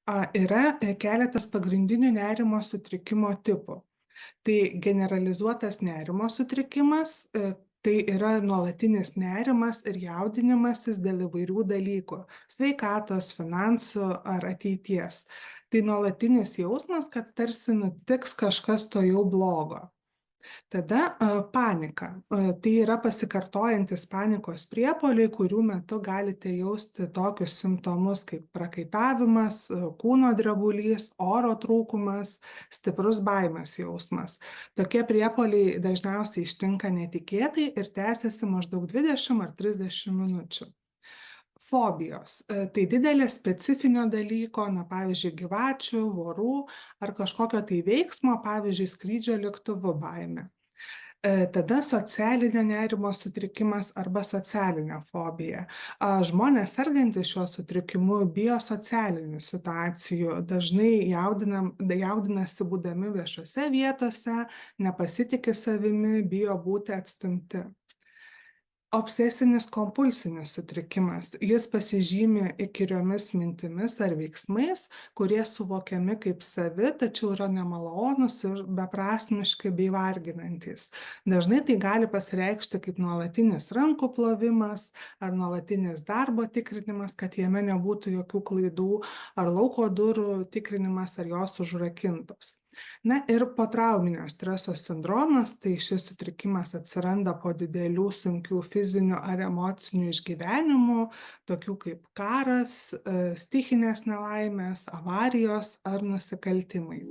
Yra keletas pagrindinių nerimo sutrikimo tipų. Tai generalizuotas nerimo sutrikimas, tai yra nuolatinis nerimas ir jaudinimasis dėl įvairių dalykų - sveikatos, finansų ar ateities. Tai nuolatinis jausmas, kad tarsi nutiks kažkas tuojau blogo. Tada panika. Tai yra pasikartojantys panikos priepuoliai, kurių metu galite jausti tokius simptomus kaip prakaitavimas, kūno drebulys, oro trūkumas, stiprus baimės jausmas. Tokie priepuoliai dažniausiai ištinka netikėtai ir tęsiasi maždaug 20 ar 30 minučių. Fobijos. Tai didelė specifinio dalyko, pavyzdžiui, gyvačių, vorų ar kažkokio tai veiksmo, pavyzdžiui, skrydžio lėktuvu baimė. Tada socialinio nerimo sutrikimas arba socialinė fobija. Žmonės sergantys šiuo sutrikimu bijo socialinių situacijų, dažnai jaudinasi būdami viešose vietose, nepasitiki savimi, bijo būti atstumti. Obsesinis kompulsinis sutrikimas. Jis pasižymi įkyriomis mintimis ar veiksmais, kurie suvokiami kaip savi, tačiau yra nemalonūs ir beprasmiški bei varginantys. Dažnai tai gali pasireikšti kaip nuolatinis rankų plovimas ar nuolatinis darbo tikrinimas, kad jame nebūtų jokių klaidų, ar lauko durų tikrinimas, ar jos užrakintos. Na ir potrauminio streso sindromas, tai šis sutrikimas atsiranda po didelių sunkių fizinių ar emocinių išgyvenimų, tokių kaip karas, stichinės nelaimės, avarijos ar nusikaltimai.